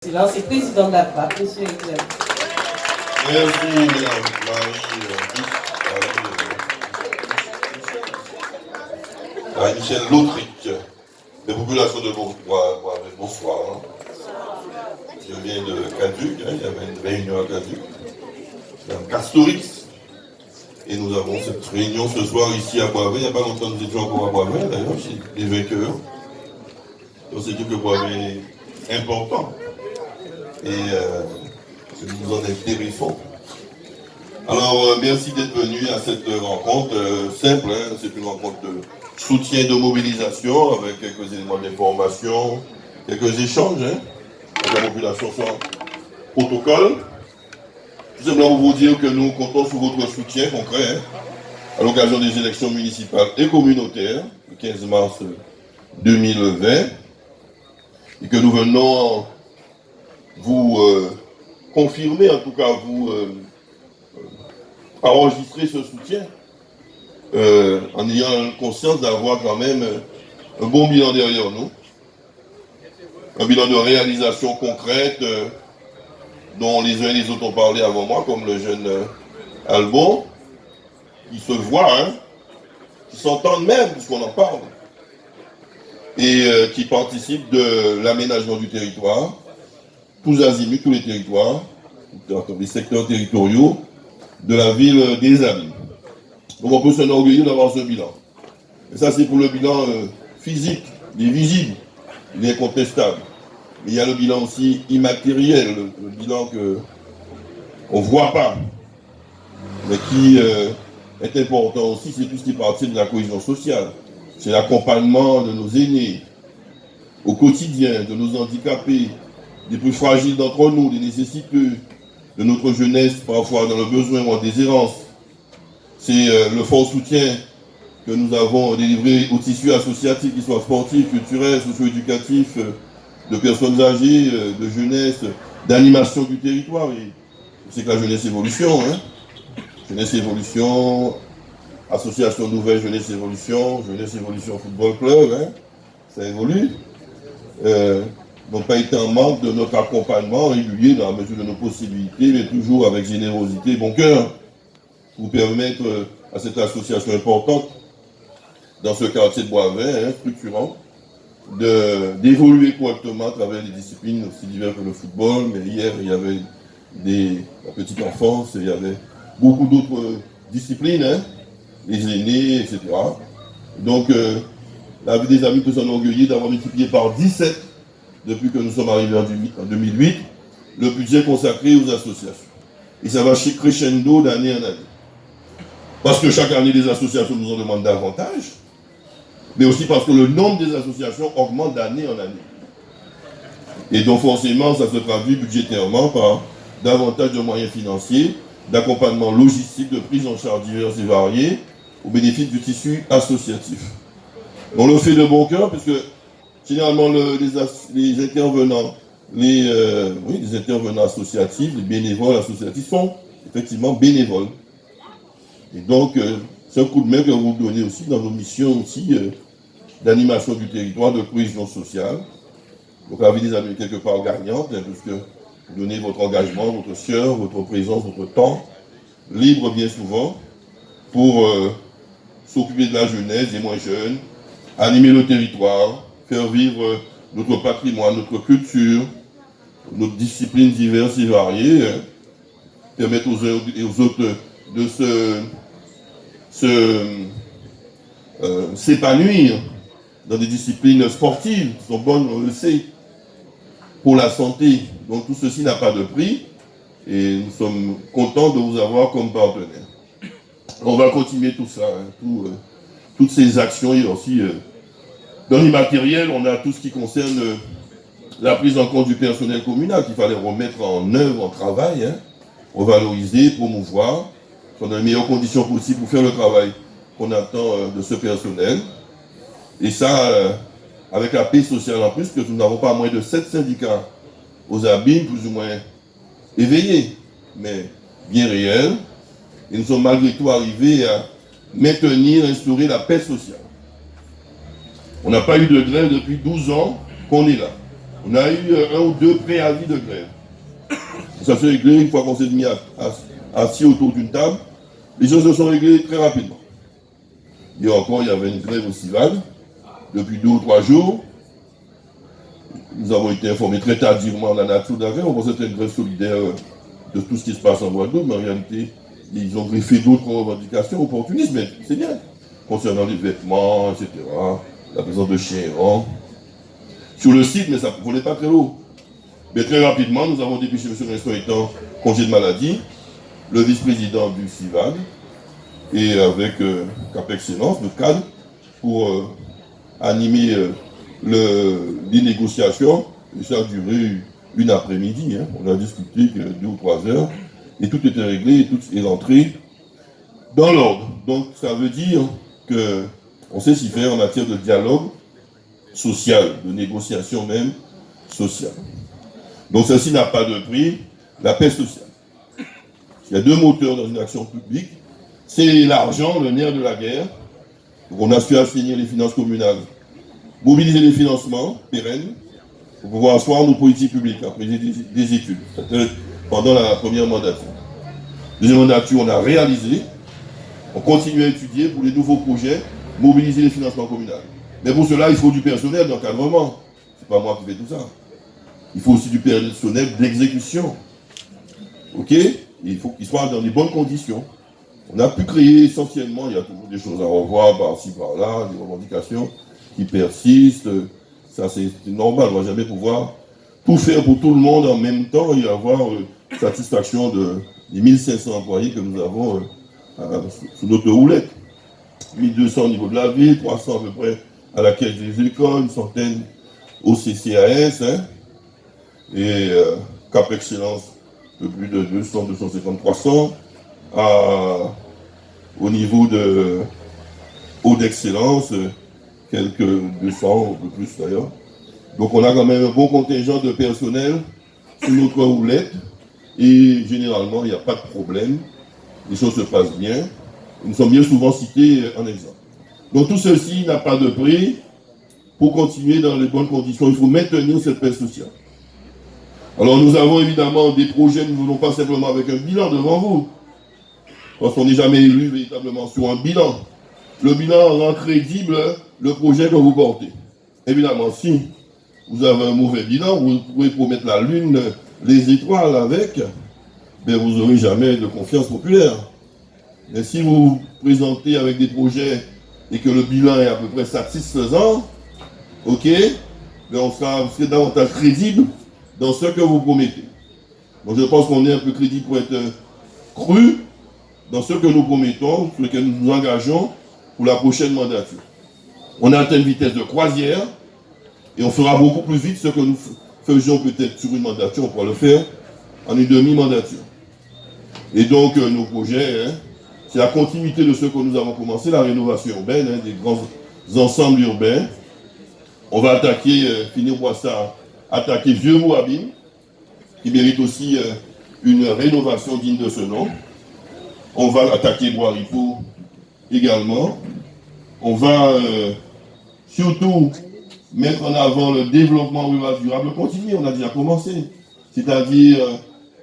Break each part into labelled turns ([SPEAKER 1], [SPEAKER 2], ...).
[SPEAKER 1] Silence et président de la FAP, M. Eclair.
[SPEAKER 2] Merci, Madame Marie-Michel Lautric, des populations de bonsoir. Je viens de Caduc, il y avait une réunion à Caduc, Madame Castorix, et nous avons cette réunion ce soir ici à Boisvert. Il n'y a pas longtemps, nous étions encore à Boisvert, d'ailleurs, chez les vainqueurs. Donc c'est que Boisvert est important. Et nous nous en intéressons. Alors, merci d'être venu à cette rencontre simple. C'est une rencontre de soutien, de mobilisation, avec quelques éléments d'information, quelques échanges avec la population sans protocole. Tout simplement pour vous dire que nous comptons sur votre soutien concret à l'occasion des élections municipales et communautaires, le 15 mars 2020, et que nous venons vous confirmer, en tout cas vous enregistrer ce soutien en ayant conscience d'avoir quand même un bon bilan derrière nous, un bilan de réalisation concrète dont les uns et les autres ont parlé avant moi, comme le jeune Albon, qui se voit, qui s'entendent même puisqu'on en parle, et qui participe de l'aménagement du territoire, tous azimuts, tous les territoires, les secteurs territoriaux de la ville des Amis. Donc on peut s'enorgueillir d'avoir ce bilan. Et ça c'est pour le bilan physique, il est visible, il est incontestable. Mais il y a le bilan aussi immatériel, le bilan qu'on ne voit pas, mais qui est important aussi, c'est tout ce qui participe de la cohésion sociale. C'est l'accompagnement de nos aînés au quotidien, de nos handicapés, des plus fragiles d'entre nous, des nécessiteux, de notre jeunesse, parfois dans le besoin ou en déshérence. C'est le fort soutien que nous avons délivré au tissu associatif, qu'il soit sportif, culturel, socio-éducatif, de personnes âgées, de jeunesse, d'animation du territoire. Et c'est que la jeunesse évolution, Jeunesse évolution, association nouvelle jeunesse évolution football club, ça évolue. N'ont pas été en manque de notre accompagnement régulier dans la mesure de nos possibilités, mais toujours avec générosité et bon cœur, pour permettre à cette association importante, dans ce quartier de Boisvert, structurant, d'évoluer correctement à travers les disciplines aussi diverses que le football. Mais hier, il y avait la petite enfance, il y avait beaucoup d'autres disciplines, les aînés, etc. Donc, la vie des Amis peut s'enorgueillir d'avoir multiplié par 17 depuis que nous sommes arrivés en 2008, le budget consacré aux associations. Et ça va crescendo d'année en année. Parce que chaque année, les associations nous en demandent davantage, mais aussi parce que le nombre des associations augmente d'année en année. Et donc forcément, ça se traduit budgétairement par davantage de moyens financiers, d'accompagnement logistique, de prise en charge diverses et variées, au bénéfice du tissu associatif. On le fait de bon cœur, puisque généralement, les intervenants, les intervenants associatifs, les bénévoles associatifs sont effectivement bénévoles. Et donc, c'est un coup de main que vous donnez aussi dans nos missions aussi d'animation du territoire, de cohésion sociale. Donc, la vie des Amis est quelque part gagnante, puisque vous donnez votre engagement, votre sueur, votre présence, votre temps, libre bien souvent, pour s'occuper de la jeunesse, des moins jeunes, animer le territoire, faire vivre notre patrimoine, notre culture, nos disciplines diverses et variées, permettre aux uns et aux autres de s'épanouir dans des disciplines sportives qui sont bonnes, on le sait, pour la santé. Donc tout ceci n'a pas de prix et nous sommes contents de vous avoir comme partenaire. On va continuer tout ça, toutes ces actions et aussi dans l'immatériel, on a tout ce qui concerne la prise en compte du personnel communal qu'il fallait remettre en œuvre, en travail, revaloriser, promouvoir, dans les meilleures conditions possibles pour faire le travail qu'on attend de ce personnel. Et ça, avec la paix sociale en plus, que nous n'avons pas moins de 7 syndicats aux abîmes, plus ou moins éveillés, mais bien réels. Et nous sommes malgré tout arrivés à maintenir, instaurer la paix sociale. On n'a pas eu de grève depuis 12 ans qu'on est là. On a eu un ou deux préavis de grève. Ça s'est réglé une fois qu'on s'est mis assis autour d'une table. Les choses se sont réglées très rapidement. Hier encore, il y avait une grève au CIVAD depuis 2 ou 3 jours. Nous avons été informés très tardivement de la nature de la grève. On pensait que c'était une grève solidaire de tout ce qui se passe en Guadeloupe, mais en réalité, ils ont greffé d'autres revendications opportunistes, mais c'est bien. Concernant les vêtements, etc., la présence de chiens errants. Sur le site, mais ça ne volait pas très haut. Mais très rapidement, nous avons dépêché M. Rinston étant congé de maladie, le vice-président du CIVAD, et avec Cap Excellence, le cadre, pour animer les négociations. Et ça a duré une après-midi. Hein. On a discuté que 2 ou 3 heures, et tout était réglé, et tout est rentré dans l'ordre. Donc ça veut dire qu'on sait s'y faire en matière de dialogue social, de négociation même sociale. Donc ceci n'a pas de prix, la paix sociale. Il y a 2 moteurs dans une action publique, c'est l'argent, le nerf de la guerre. Donc on a su assainir les finances communales, mobiliser les financements pérennes pour pouvoir asseoir nos politiques publiques après des études. C'était pendant la première mandature. Deuxième mandature, on a réalisé, on continue à étudier pour les nouveaux projets, mobiliser les financements communaux. Mais pour cela, il faut du personnel d'encadrement. C'est pas moi qui fais tout ça. Il faut aussi du personnel d'exécution. Ok? Il faut qu'il soit dans les bonnes conditions. On a pu créer essentiellement, il y a toujours des choses à revoir par-ci, par-là, des revendications qui persistent. Ça, c'est normal. On ne va jamais pouvoir tout faire pour tout le monde en même temps et avoir satisfaction des 1500 employés que nous avons sous notre houlette. 1200 au niveau de la ville, 300 à peu près à la caisse des écoles, une centaine au CCAS, hein, et Cap Excellence, de plus de 200, 250, 300, au niveau de Haut d'Excellence, quelques 200, un peu plus d'ailleurs. Donc on a quand même un bon contingent de personnel sur notre roulette, et généralement il n'y a pas de problème, les choses se passent bien, nous sommes bien souvent cités en exemple. Donc tout ceci n'a pas de prix. Pour continuer dans les bonnes conditions, il faut maintenir cette paix sociale. Alors nous avons évidemment des projets, nous ne venons pas simplement avec un bilan devant vous, parce qu'on n'est jamais élu véritablement sur un bilan. Le bilan rend crédible le projet que vous portez. Évidemment, si vous avez un mauvais bilan, vous pouvez promettre la lune, les étoiles avec, mais vous n'aurez jamais de confiance populaire. Mais si vous vous présentez avec des projets et que le bilan est à peu près satisfaisant, ok, mais vous serez davantage crédible dans ce que vous promettez. Donc je pense qu'on est un peu crédible pour être cru dans ce que nous promettons, sur lequel nous nous engageons pour la prochaine mandature. On a atteint une vitesse de croisière et on fera beaucoup plus vite ce que nous faisions peut-être sur une mandature, on pourra le faire en une demi-mandature. Et donc nos projets, hein, c'est la continuité de ce que nous avons commencé, la rénovation urbaine, hein, des grands ensembles urbains. On va attaquer, finir par ça, attaquer Vieux-Mouabine, qui mérite aussi une rénovation digne de ce nom. On va attaquer Bois-Ripoux également. On va surtout mettre en avant le développement rural durable continu, on a déjà commencé. C'est-à-dire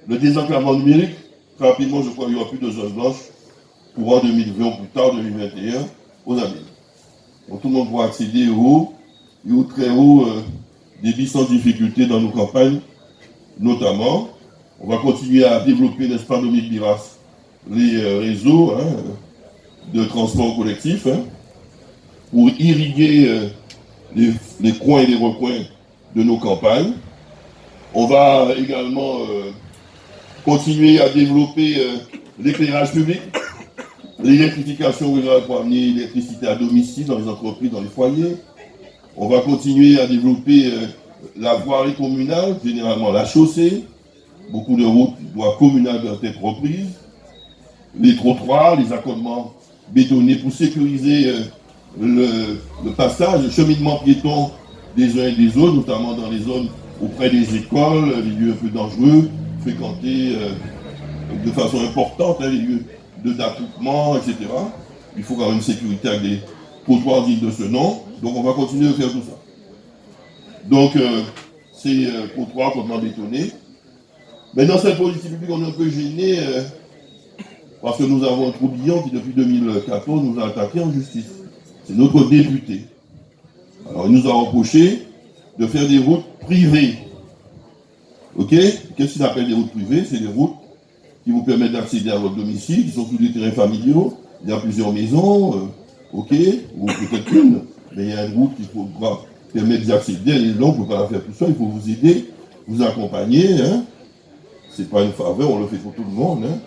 [SPEAKER 2] le désenclavement numérique. Très rapidement, je crois qu'il n'y aura plus de zones blanches pour en 2020 ou plus tard 2021 aux abîmes. Donc tout le monde pourra accéder au très haut débit sans difficulté dans nos campagnes, notamment. On va continuer à développer, n'est-ce pas, Dominique Biras, les réseaux de transport collectif pour irriguer les coins et les recoins de nos campagnes. On va également continuer à développer l'éclairage public, l'électrification rurale pour amener l'électricité à domicile dans les entreprises, dans les foyers. On va continuer à développer la voirie communale, généralement la chaussée. Beaucoup de routes communales doivent être reprises. Les trottoirs, les accotements bétonnés pour sécuriser le passage, le cheminement piéton des uns et des autres, notamment dans les zones auprès des écoles, les lieux un peu dangereux, fréquentés de façon importante, les lieux d'attroupement, etc. Il faut quand même une sécurité avec des trottoirs dignes de ce nom. Donc on va continuer à faire tout ça. Donc ces trottoirs complètement bétonnés. Mais dans cette politique publique, on est un peu gêné parce que nous avons un troubillon qui, depuis 2014, nous a attaqué en justice. C'est notre député. Alors, il nous a reproché de faire des routes privées. Ok? Qu'est-ce qu'il appelle des routes privées? C'est des routes qui vous permettent d'accéder à votre domicile, qui sont sur des terrains familiaux. Il y a plusieurs maisons, ok? Ou peut-être une. Mais il y a une route qui pourra permettre d'y accéder. Et donc, on ne peut pas la faire tout seul. Il faut vous aider, vous accompagner. Hein? Ce n'est pas une faveur, on le fait pour tout le monde. Hein?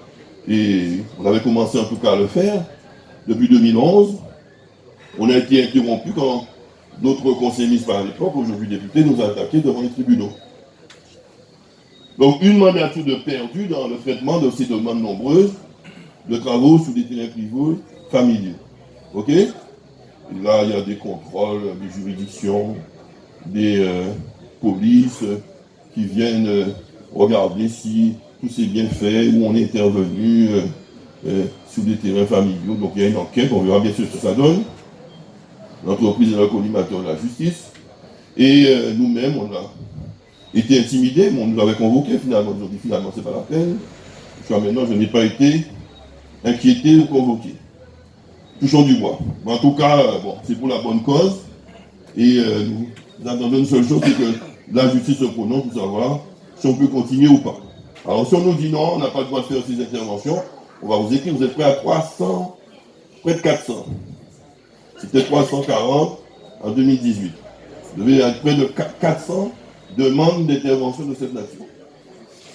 [SPEAKER 2] Et on avait commencé en tout cas à le faire depuis 2011. On a été interrompu quand notre conseiller municipal à l'époque, aujourd'hui député, nous a attaqué devant les tribunaux. Donc une mandature de perdu dans le traitement de ces demandes nombreuses de travaux sur des terrains privés familiaux. Ok? Et là, il y a des contrôles, des juridictions, des polices qui viennent regarder si tout s'est bien fait, où on est intervenu sur des terrains familiaux. Donc il y a une enquête, on verra bien sûr ce que ça donne. L'entreprise est le collimateur de la justice. Et nous-mêmes, on a été intimidés, mais on nous avait convoqués finalement. Ils ont dit finalement, c'est pas la peine. Jusqu'à maintenant, je n'ai pas été inquiété ou convoqué. Touchons du bois. Mais en tout cas, bon, c'est pour la bonne cause. Et nous attendons une seule chose, c'est que la justice se prononce pour savoir si on peut continuer ou pas. Alors si on nous dit non, on n'a pas le droit de faire ces interventions, on va vous écrire, vous êtes prêt à 300, près de 400. C'était 340 en 2018. Vous devez être près de 400 demandes d'intervention de cette nature.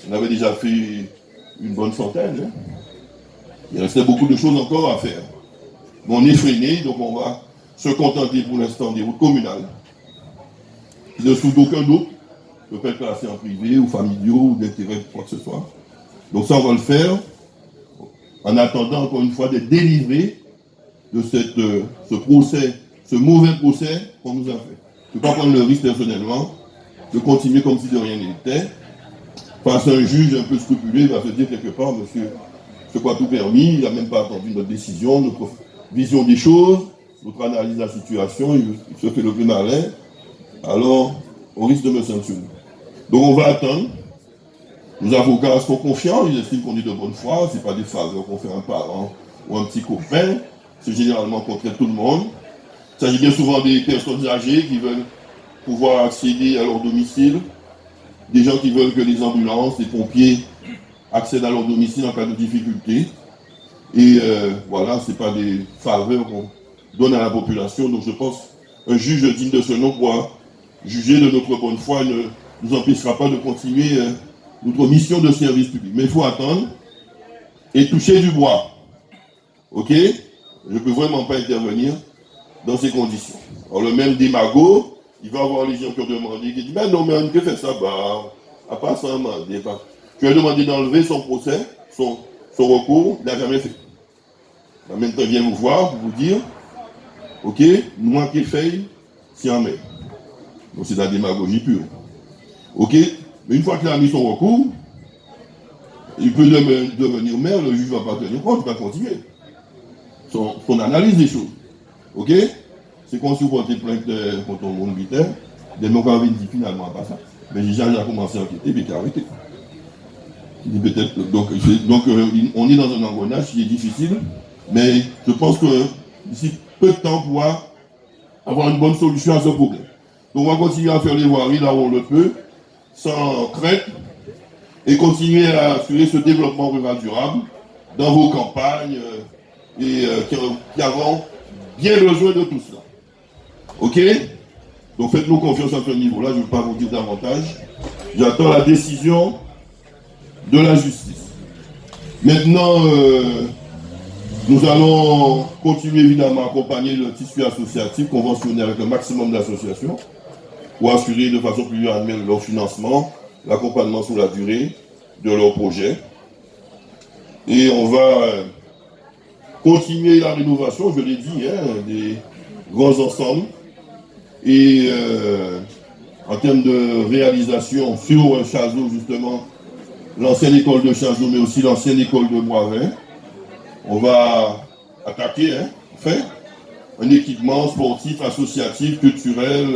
[SPEAKER 2] On avait déjà fait une bonne centaine. Hein. Il restait beaucoup de choses encore à faire. Mais on est freiné, donc on va se contenter pour l'instant des routes communales. Qui ne sous d'aucun doute ne peut être classé en privé ou familiaux ou d'intérêt de quoi que ce soit. Donc ça, on va le faire en attendant encore une fois d'être délivré de ce procès, ce mauvais procès qu'on nous a fait. Je ne peux pas prendre le risque personnellement de continuer comme si de rien n'était. Face à un juge un peu scrupuleux, il va se dire quelque part, monsieur, ce quoi tout permis, il n'a même pas attendu notre décision, notre vision des choses, notre analyse de la situation, il se fait le plus malin, alors on risque de me censurer. Donc on va attendre. Nos avocats sont confiants, ils estiment qu'on est de bonne foi, ce n'est pas des faveurs qu'on fait à un parent ou un petit copain, c'est généralement contre tout le monde. Il s'agit bien souvent des personnes âgées qui veulent pouvoir accéder à leur domicile, des gens qui veulent que les ambulances, les pompiers accèdent à leur domicile en cas de difficulté. Et voilà, ce n'est pas des faveurs qu'on donne à la population. Donc je pense qu'un juge digne de ce nom pourra juger de notre bonne foi et ne nous empêchera pas de continuer notre mission de service public. Mais il faut attendre et toucher du bois. Ok? Je ne peux vraiment pas intervenir dans ces conditions. Alors le même démago, il va avoir les gens qui ont demandé, qui disent, ben non, mais on peut faire ça, bah, à part ça, tu as demandé d'enlever son procès, son recours, il n'a jamais fait. En même temps, il vient vous voir pour vous dire, ok, moi qui fait, c'est en mai. Donc c'est de la démagogie pure. Ok, mais une fois qu'il a mis son recours, il peut devenir maire, le juge ne va pas tenir compte, il va continuer son analyse des choses. Ok? C'est comme si vous portez plainte contre un monde militaire, des mots qu'on avait dit finalement pas ça. Mais j'ai déjà commencé à enquêter, mais il a arrêté. Donc on est dans un engrenage qui est difficile, mais je pense que d'ici peu de temps, on pourra avoir une bonne solution à ce problème. Donc on va continuer à faire les voiries là où on le peut, sans crainte, et continuer à assurer ce développement rural durable dans vos campagnes qui auront bien besoin de tout cela. Ok? Donc faites-nous confiance à ce niveau-là, je ne vais pas vous dire davantage. J'attends la décision de la justice. Maintenant, nous allons continuer évidemment à accompagner le tissu associatif conventionné avec le maximum d'associations pour assurer de façon plus annuelle leur financement, l'accompagnement sur la durée de leurs projets. Et on va continuer la rénovation, je l'ai dit, des grands ensembles. Et en termes de réalisation sur Chazot, justement, l'ancienne école de Chazot, mais aussi l'ancienne école de Boivin, on va attaquer, un équipement sportif, associatif, culturel,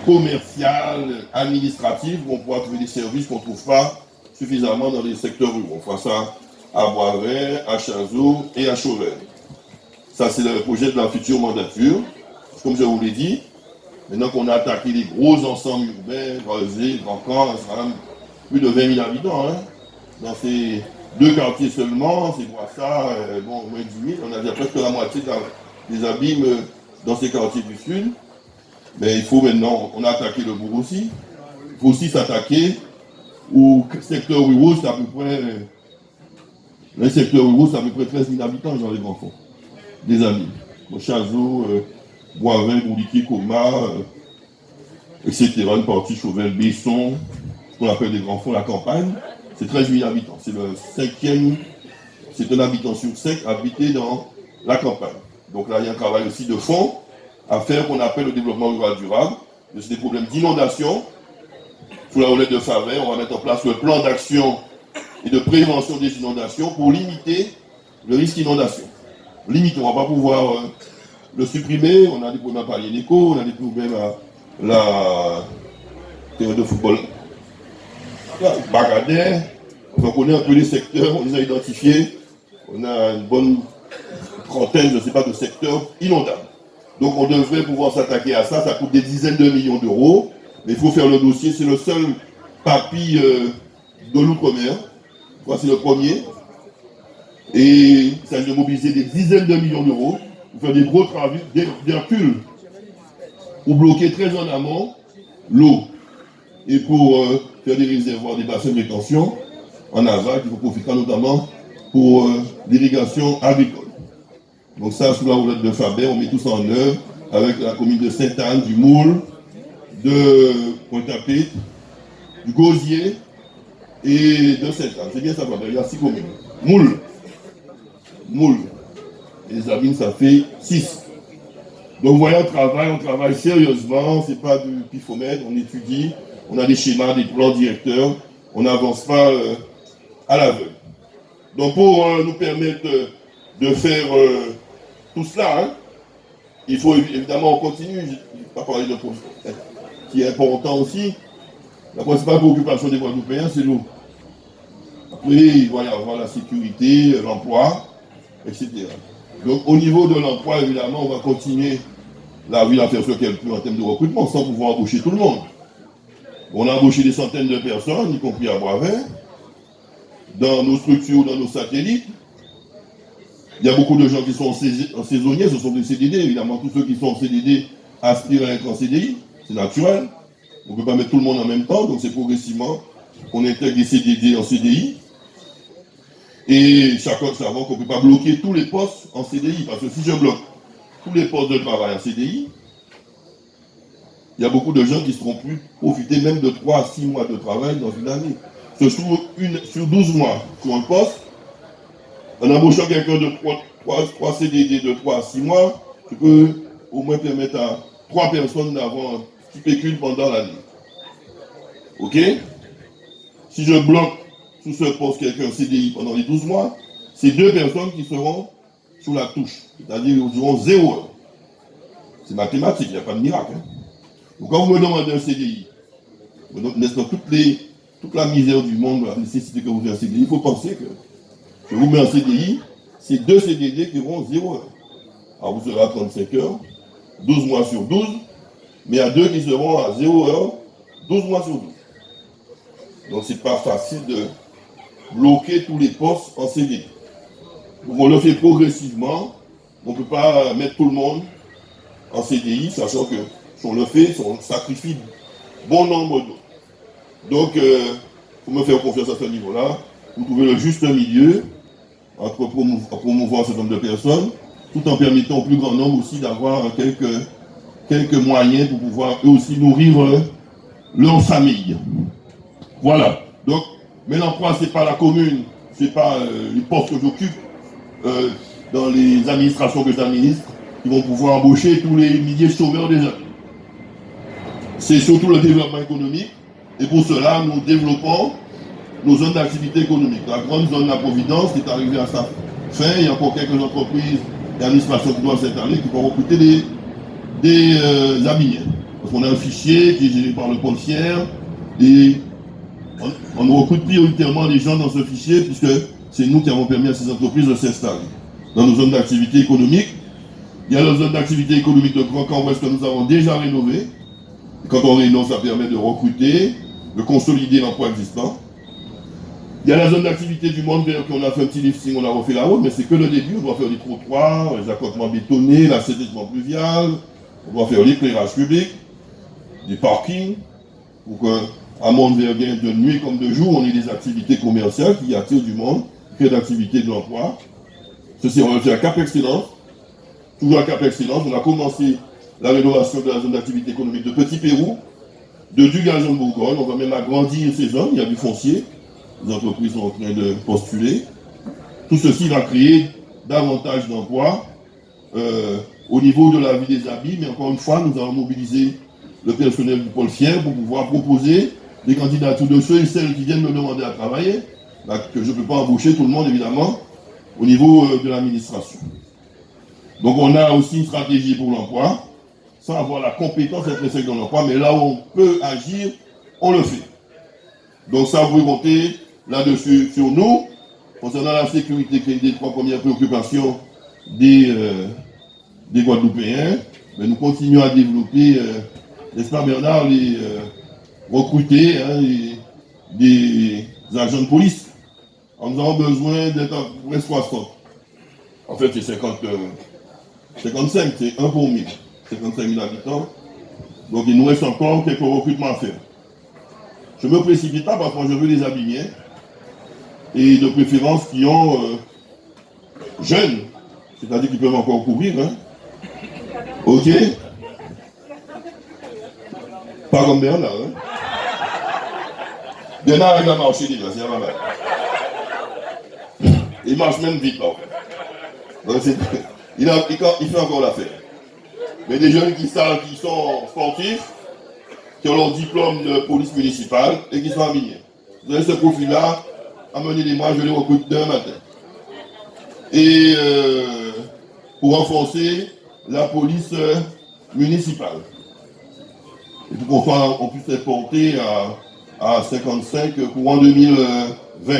[SPEAKER 2] commerciales, administratives, où on pourra trouver des services qu'on ne trouve pas suffisamment dans les secteurs ruraux. On fera ça à Boisvert, à Chazot et à Chauvel. Ça, c'est le projet de la future mandature. Comme je vous l'ai dit, maintenant qu'on a attaqué les gros ensembles urbains, Grezé, Grand Camp, ça a plus de 20 000 habitants. Hein. Dans ces 2 quartiers seulement, c'est Boissard, bon, moins de 10 000. On a déjà presque la moitié des abîmes dans ces quartiers du Sud. Mais il faut maintenant, on a attaqué le bourg aussi. Il faut aussi s'attaquer au secteur rural, c'est à peu près, le secteur rural, c'est à peu près 13 000 habitants dans les grands fonds. Des amis. Chazot, Boisvin, Bouliquier, Coma, etc. Une partie Chauvel, Besson, ce qu'on appelle des grands fonds, la campagne, c'est 13 000 habitants. C'est le 5e, c'est un habitant sur 5 habité dans la campagne. Donc là, il y a un travail aussi de fond à faire qu'on appelle le développement rural durable. C'est des problèmes d'inondation. Sous la houlette de Favre, on va mettre en place le plan d'action et de prévention des inondations pour limiter le risque d'inondation. Limiter, on ne va pas pouvoir le supprimer. On a des problèmes à Palier-Néco, on a des problèmes à la terrain de football Bagadère. On connaît un peu les secteurs, on les a identifiés. On a une bonne trentaine, je ne sais pas, de secteurs inondables. Donc on devrait pouvoir s'attaquer à ça. Ça coûte des dizaines de millions d'euros. Mais il faut faire le dossier. C'est le seul papy de l'outre-mer. Voici le premier. Et ça veut mobiliser des dizaines de millions d'euros pour faire des gros travaux, des reculs, pour bloquer très en amont l'eau et pour faire des réservoirs, des bassins de rétention en aval qui vous profitera notamment pour l'irrigation agricole. Donc ça, sous la houlette de Faber, on met tout ça en œuvre avec la commune de Sainte-Anne, du Moule, de Pointe-à-Pitre, du Gosier et de Sainte-Anne. C'est bien ça, Faber, il y a 6 communes. Moule. Et les abîmes, ça fait 6. Donc, vous voyez, on travaille sérieusement, c'est pas du pifomètre, on étudie, on a des schémas, des plans directeurs, on n'avance pas à l'aveugle. Donc, pour nous permettre de faire tout cela, hein, il faut évidemment, on continue, je ne vais pas parler de projet qui est important aussi. La principale préoccupation des Guadeloupéens, c'est l'eau. Après, il va y avoir la sécurité, l'emploi, etc. Donc, au niveau de l'emploi, évidemment, on va continuer la ville à faire ce qu'elle peut en termes de recrutement, sans pouvoir embaucher tout le monde. On a embauché des centaines de personnes, y compris à Boisvert, dans nos structures, dans nos satellites. Il y a beaucoup de gens qui sont saisonniers, ce sont des CDD. Évidemment, tous ceux qui sont en CDD aspirent à être en CDI, c'est naturel. On ne peut pas mettre tout le monde en même temps, donc c'est progressivement qu'on intègre des CDD en CDI. Et chacun savant qu'on ne peut pas bloquer tous les postes en CDI, parce que si je bloque tous les postes de travail en CDI, il y a beaucoup de gens qui ne seront plus profiter même de 3 à 6 mois de travail dans une année. Sur 12 mois sur un poste, en embauchant quelqu'un de 3 CDD de 3 à 6 mois, je peux au moins permettre à 3 personnes d'avoir un petit pécule pendant l'année. Ok? Si je bloque sous ce poste quelqu'un CDI pendant les 12 mois, c'est 2 personnes qui seront sous la touche, c'est-à-dire ils auront 0 heure. C'est mathématique, il n'y a pas de miracle. Hein? Donc quand vous me demandez un CDI, n'est-ce pas toute la misère du monde, la nécessité que vous ayez un CDI, il faut penser que je vous mets un CDI, c'est 2 CDD qui auront 0 heure. Alors vous serez à 35 heures, 12 mois sur 12, mais il y a 2 qui seront à 0 heure, 12 mois sur 12. Donc c'est pas facile de bloquer tous les postes en CDI. Donc on le fait progressivement, on ne peut pas mettre tout le monde en CDI, sachant que si on le fait, on sacrifie bon nombre d'autres. Donc, il faut me faire confiance à ce niveau-là, pour trouver le juste milieu entre promouvoir ce nombre de personnes, tout en permettant au plus grand nombre aussi d'avoir quelques moyens pour pouvoir eux aussi nourrir leur famille. Voilà. Donc, mais l'emploi, ce n'est pas la commune, ce n'est pas les postes que j'occupe dans les administrations que j'administre qui vont pouvoir embaucher tous les milliers de chômeurs déjà. C'est surtout le développement économique. Et pour cela, nous développons nos zones d'activité économique. La grande zone de la Providence qui est arrivée à sa fin. Il y a encore quelques entreprises et administrations qui doivent s'installer, qui vont recruter des habilliers. on a un fichier qui est géré par le pôle fier et on recrute prioritairement les gens dans ce fichier puisque c'est nous qui avons permis à ces entreprises de s'installer dans nos zones d'activité économique. Il y a la zone d'activité économique de Grand Camp Ouest que nous avons déjà rénové. Quand on rénove, ça permet de recruter, de consolider l'emploi existant. Il y a la zone d'activité du monde vert qu'on a fait un petit lifting, on a refait la route, mais c'est que le début. On doit faire des trottoirs, les accotements bétonnés, l'assainissement pluvial, on doit faire l'éclairage public, des parkings, pour qu'à Mont-Verguin, de nuit comme de jour, on ait des activités commerciales qui attirent du monde, qui créent d'activités de l'emploi. Ceci, on va faire à Cap Excellence. Toujours à Cap Excellence, on a commencé la rénovation de la zone d'activité économique de Petit Pérou, de Dugazon Bourgogne. On va même agrandir ces zones, il y a du foncier. Les entreprises sont en train de postuler. Tout ceci va créer davantage d'emplois au niveau de la vie des habits, mais encore une fois, nous allons mobiliser le personnel du pôle fier pour pouvoir proposer des candidatures de ceux et celles qui viennent me demander à travailler, là, que je ne peux pas embaucher tout le monde évidemment, au niveau de l'administration. Donc on a aussi une stratégie pour l'emploi, sans avoir la compétence intrinsèque dans l'emploi, mais là où on peut agir, on le fait. Donc ça, vous comptez là-dessus sur nous. Concernant la sécurité, qui est une des trois premières préoccupations des Guadeloupéens, mais nous continuons à développer, n'est-ce pas Bernard, recruter des agents de police. Alors, nous avons besoin d'être à peu près 60. En fait, c'est 55, c'est 1 pour 1000. 55 000 habitants. Donc il nous reste encore quelques recrutements à faire. Je ne me précipite pas parce que je veux les habiller et de préférence qui ont jeunes, c'est-à-dire qu'ils peuvent encore courir. Hein. Ok? Pas comme Bernard. Hein? Bernard avec la marche, il c'est pas mal. Il marche même vite là. Donc, il fait encore l'affaire. Mais des jeunes qui sont sportifs, qui ont leur diplôme de police municipale et qui sont habillés. Vous avez ce profil-là, amenez-les-moi, je les recrute demain matin. Et pour renforcer la police municipale. Et pour qu'on puisse être porté à 55 courant 2020.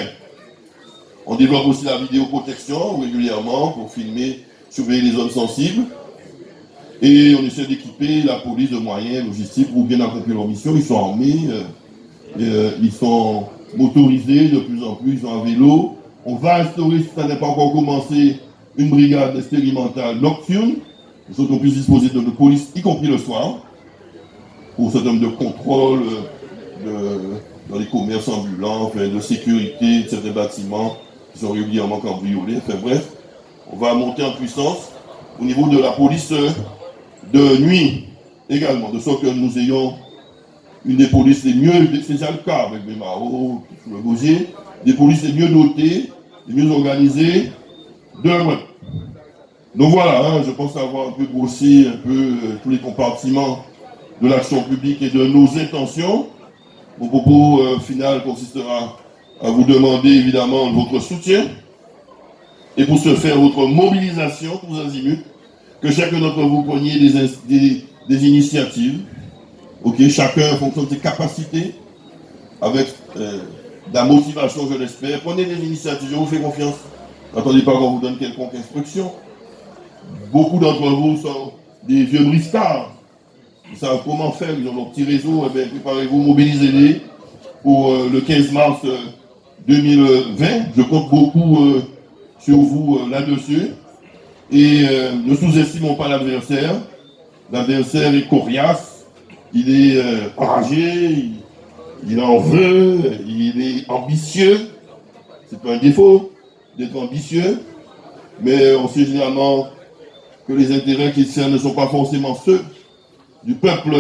[SPEAKER 2] On développe aussi la vidéoprotection régulièrement pour filmer, surveiller les zones sensibles. Et on essaie d'équiper la police de moyens logistiques pour bien accomplir leur mission. Ils sont armés, ils sont motorisés de plus en plus, ils sont à vélo. On va instaurer, si ça n'est pas encore commencé, une brigade expérimentale nocturne, de sorte qu'on puisse disposer de notre police, y compris le soir, pour un certain nombre de contrôles dans les commerces ambulants, enfin, de sécurité de certains bâtiments qui sont régulièrement cambriolés. Enfin bref, on va monter en puissance au niveau de la police de nuit également, de sorte que nous ayons une des polices les mieux, c'est déjà le cas avec les Maro, le Gosier, des polices les mieux dotées, les mieux organisées de la Guadeloupe. Donc voilà, hein, je pense avoir un peu brossé un peu tous les compartiments de l'action publique et de nos intentions. Mon propos final consistera à vous demander évidemment votre soutien et pour ce faire votre mobilisation tous azimuts, que chacun d'entre vous preniez des initiatives, ok, chacun en fonction de ses capacités, avec de la motivation, je l'espère. Prenez des initiatives, je vous fais confiance. N'attendez pas qu'on vous donne quelconque instruction. Beaucoup d'entre vous sont des vieux briscards. Ils savent comment faire, ils ont leur petit réseau, eh bien, préparez-vous, mobilisez-les pour le 15 mars 2020. Je compte beaucoup sur vous là-dessus. Et ne sous-estimons pas l'adversaire. L'adversaire est coriace, il est enragé, il en veut, il est ambitieux. C'est pas un défaut d'être ambitieux, mais on sait généralement que les intérêts qui servent ne sont pas forcément ceux du peuple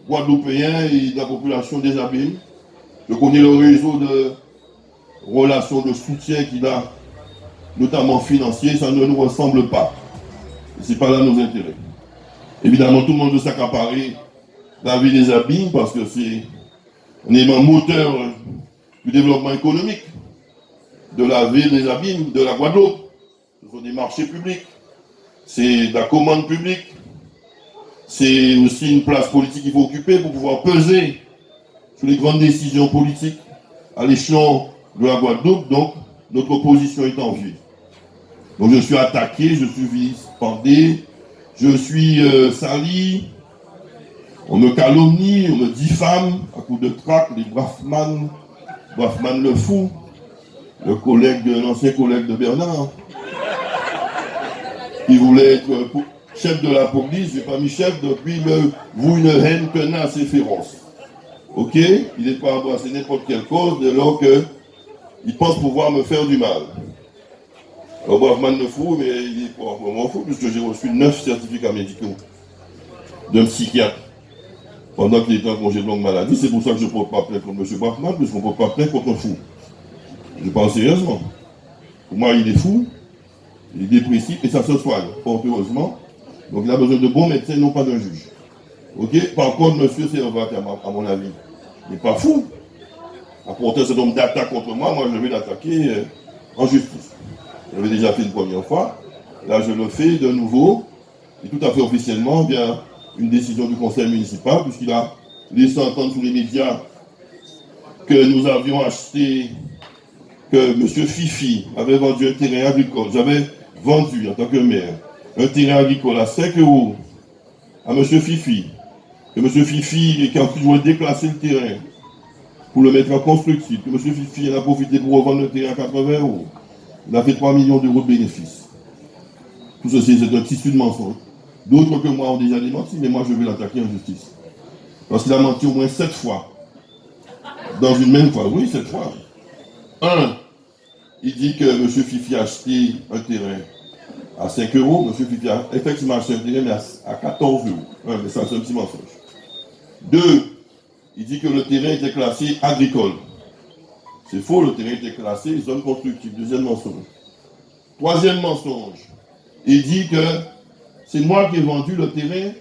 [SPEAKER 2] guadeloupéen et de la population des abîmes. Je connais le réseau de relations de soutien qu'il a, notamment financier, ça ne nous ressemble pas. Ce n'est pas là nos intérêts. Évidemment, tout le monde veut s'accaparer la vie des abîmes parce que c'est un élément moteur du développement économique de la ville des abîmes, de la Guadeloupe. Ce sont des marchés publics, c'est de la commande publique, c'est aussi une place politique qu'il faut occuper pour pouvoir peser sur les grandes décisions politiques à l'échelon de la Guadeloupe. Donc, notre opposition est en vue. Donc, je suis attaqué, je suis vilipendé, je suis sali, on me calomnie, on me diffame à coups de trac, les Brafman le fou, l'ancien collègue de Bernard, qui voulait être chef de la police, j'ai pas mis chef, depuis il me voue une haine tenace et féroce. Ok, il n'est pas embrassé n'importe quelle cause, dès lors qu'il pense pouvoir me faire du mal. Alors Brafman le fou, mais il est pas vraiment fou, puisque j'ai reçu 9 certificats médicaux d'un psychiatre pendant qu'il était en congé de longue maladie. C'est pour ça que je ne porte pas plainte contre M. Brafman, puisqu'on ne porte pas plainte contre un fou. Je parle sérieusement. Pour moi, il est fou, il est dépressif, et ça se soigne, fort heureusement. Donc il a besoin de bons médecins, non pas d'un juge. Ok. Par contre, monsieur Servat, à mon avis, il n'est pas fou. À porter ce nombre d'attaques contre moi, moi je vais l'attaquer en justice. Je l'avais déjà fait une première fois. Là, je le fais de nouveau. Et tout à fait officiellement, bien, une décision du conseil municipal, puisqu'il a laissé entendre sur les médias que nous avions acheté, que M. Fifi avait vendu un terrain agricole. J'avais vendu, en tant que maire, un terrain agricole à 5 € à M. Fifi. Que M. Fifi, quand il doit déclasser le terrain pour le mettre en constructif, que M. Fifi en a profité pour revendre le terrain à 80 €. Il a fait 3 millions d'euros de bénéfices. Tout ceci, c'est un tissu de mensonges. D'autres que moi ont déjà démenti, mais moi je vais l'attaquer en justice. Parce qu'il a menti au moins 7 fois. Dans une même fois, oui, 7 fois. Un, il dit que M. Fifi a acheté un terrain à 5 €. M. Fifi a effectivement acheté un terrain, mais à 14 €. Mais ça, c'est un petit mensonge. Deux, il dit que le terrain était classé agricole. C'est faux, le terrain était classé zone constructive. Deuxième mensonge. Troisième mensonge, il dit que c'est moi qui ai vendu le terrain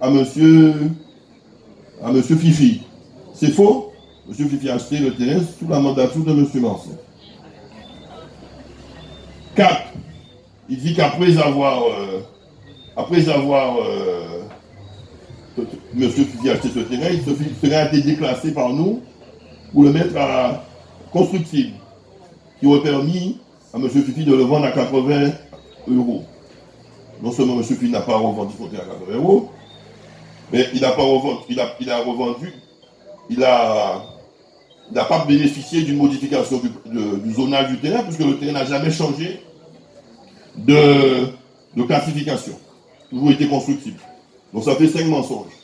[SPEAKER 2] à monsieur Fifi. C'est faux. Monsieur Fifi a acheté le terrain sous la mandature de monsieur Marcel. 4. Il dit qu'après avoir monsieur Fifi a acheté ce terrain, ce terrain a été déclassé par nous pour le mettre à constructible, qui aurait permis à monsieur Fifi de le vendre à 80 €. Non seulement M. Fifi n'a pas revendu son terrain à 80 €, mais il n'a pas revendu, il n'a pas bénéficié d'une modification du zonage du terrain, puisque le terrain n'a jamais changé de classification. Toujours été constructible. Donc ça fait 5 mensonges.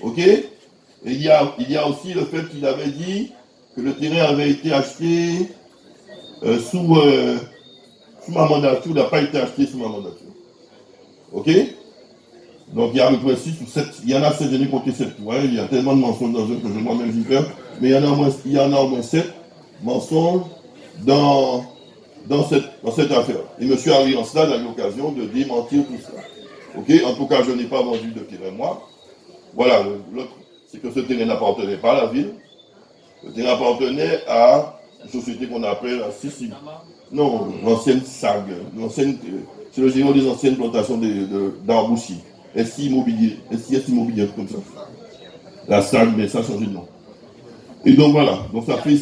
[SPEAKER 2] Ok. Et il y a aussi le fait qu'il avait dit que le terrain avait été acheté sous ma mandature, il n'a pas été acheté sous ma mandature. Ok. Donc il y a à peu près 6 ou 7, il y en a 7, je n'ai compté 7. Ouais, il y a tellement de mensonges dans eux que je moi-même j'y perds, mais il y en a au moins 7 mensonges dans cette affaire. Et M. Henri Ancelade a eu l'occasion de démentir tout ça. Ok. En tout cas, je n'ai pas vendu de terrain moi. Voilà, l'autre, c'est que ce terrain n'appartenait pas à la ville. Le terrain appartenait à une société qu'on appelle la Sicile. Non, l'ancienne SAG. C'est le géant des anciennes plantations d'arbouchis. SI Immobilier, comme ça. La SAG, mais ça a changé de nom. Et donc voilà, donc ça fait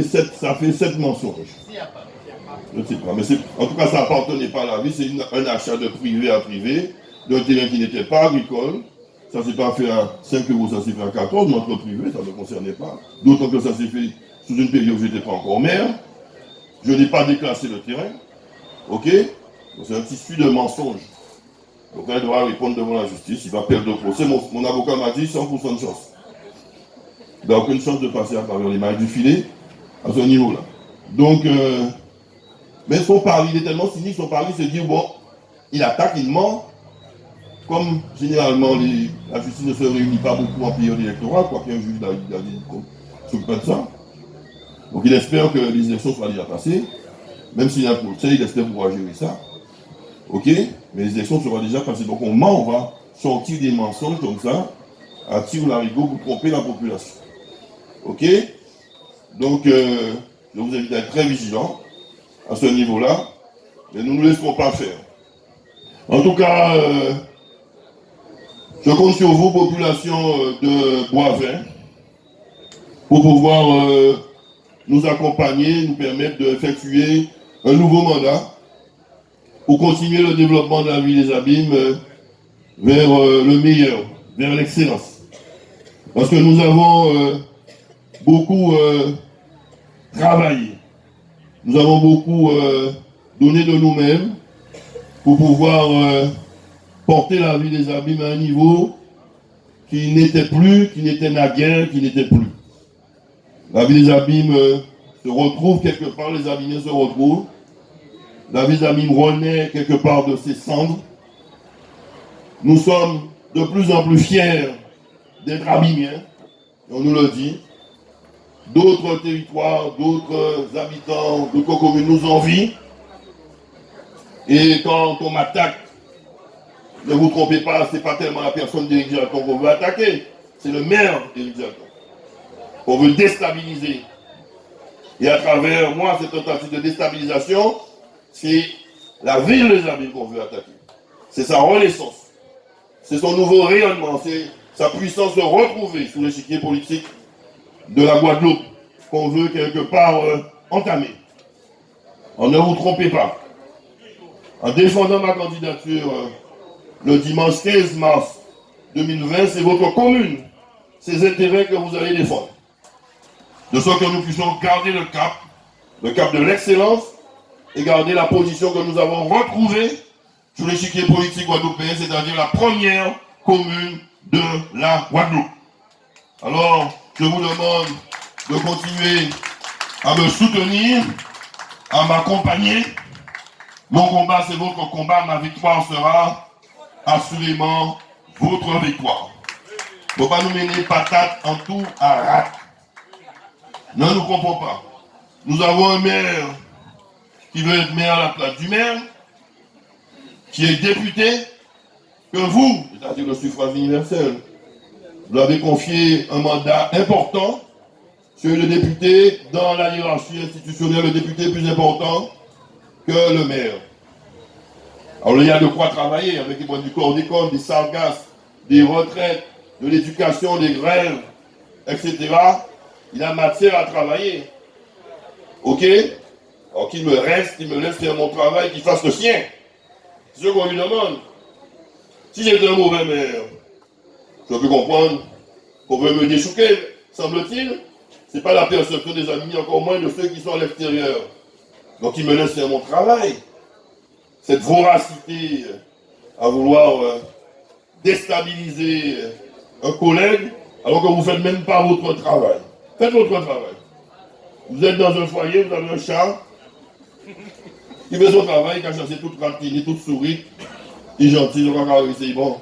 [SPEAKER 2] 7 mensonges. Je ne sais pas, mais en tout cas, ça n'appartenait pas à la ville, c'est un achat de privé à privé, d'un terrain qui n'était pas agricole. Ça ne s'est pas fait à 5 €, ça s'est fait à 14, mais entre privés, ça ne me concernait pas. D'autant que ça s'est fait sous une période où je n'étais pas encore maire. Je n'ai pas déclassé le terrain. Ok. Donc c'est un tissu de mensonges. Donc là, il devra répondre devant la justice, il va perdre le procès. Mon avocat m'a dit 100% de chance. Il n'a aucune chance de passer à travers les mailles du filet à ce niveau-là. Donc, mais son pari, il est tellement cynique, son pari, c'est de dire, bon, il attaque, il ment. Comme généralement la justice ne se réunit pas beaucoup en période électorale, quoi qu'un juge s'occupe de ça. Donc il espère que les élections soient déjà passées, même s'il y a un procès, il espère pouvoir gérer ça. Ok. Mais les élections seront déjà passées. Donc on ment, on va sortir des mensonges comme ça, à tir larigot pour tromper la population. Ok. Donc je vous invite à être très vigilants à ce niveau-là, mais nous ne nous laisserons pas faire. En tout cas, Je compte sur vous, population de Boisvin, pour pouvoir nous accompagner, nous permettre d'effectuer un nouveau mandat pour continuer le développement de la ville des Abîmes vers le meilleur, vers l'excellence. Parce que nous avons beaucoup travaillé, nous avons beaucoup donné de nous-mêmes pour pouvoir porter la ville des Abîmes à un niveau qui n'était plus, qui n'était naguère, qui n'était plus. La ville des Abîmes se retrouve quelque part, les Abîmiens se retrouvent. La ville des Abîmes renaît quelque part de ses cendres. Nous sommes de plus en plus fiers d'être Abîmiens, et on nous le dit. D'autres territoires, d'autres habitants, d'autres communes nous envient. Et quand on m'attaque, ne vous trompez pas, ce n'est pas tellement la personne d'Éric Jalton qu'on veut attaquer, c'est le maire d'Éric Jalton qu'on veut déstabiliser. Et à travers moi, cette tentative de déstabilisation, c'est la ville des Abîmes qu'on veut attaquer. C'est sa renaissance. C'est son nouveau rayonnement. C'est sa puissance de retrouver sous l'échiquier politique de la Guadeloupe qu'on veut quelque part entamer. Ne vous trompez pas. En défendant ma candidature le dimanche 15 mars 2020, c'est votre commune, ces intérêts que vous allez défendre. De sorte que nous puissions garder le cap de l'excellence, et garder la position que nous avons retrouvée sur l'échiquier politique guadeloupéen, c'est-à-dire la première commune de la Guadeloupe. Alors, je vous demande de continuer à me soutenir, à m'accompagner. Mon combat, c'est votre combat, ma victoire sera assurément votre victoire. Il ne faut pas nous mener patate en tout à rat. Ne nous comprenons pas. Nous avons un maire qui veut être maire à la place du maire, qui est député, que vous, c'est-à-dire le suffrage universel, vous avez confié un mandat important sur le député dans la hiérarchie institutionnelle, le député plus important que le maire. Alors il y a de quoi travailler avec les points du chlordécone, des sargasses, des retraites, de l'éducation, des grèves, etc. Il y a matière à travailler. Ok? Alors qu'il me reste, qu'il me laisse faire mon travail, qu'il fasse le sien. C'est ce qu'on lui demande. Si j'étais un mauvais maire, je peux comprendre qu'on veut me déchouquer, semble-t-il. Ce n'est pas la perception des amis, encore moins de ceux qui sont à l'extérieur. Donc il me laisse faire mon travail. Cette voracité à vouloir déstabiliser un collègue alors que vous ne faites même pas votre travail. Faites votre travail. Vous êtes dans un foyer, vous avez un chat qui fait son travail, qui a chassé toute rapide, toute souris, il est gentil, je crois qu'il bon.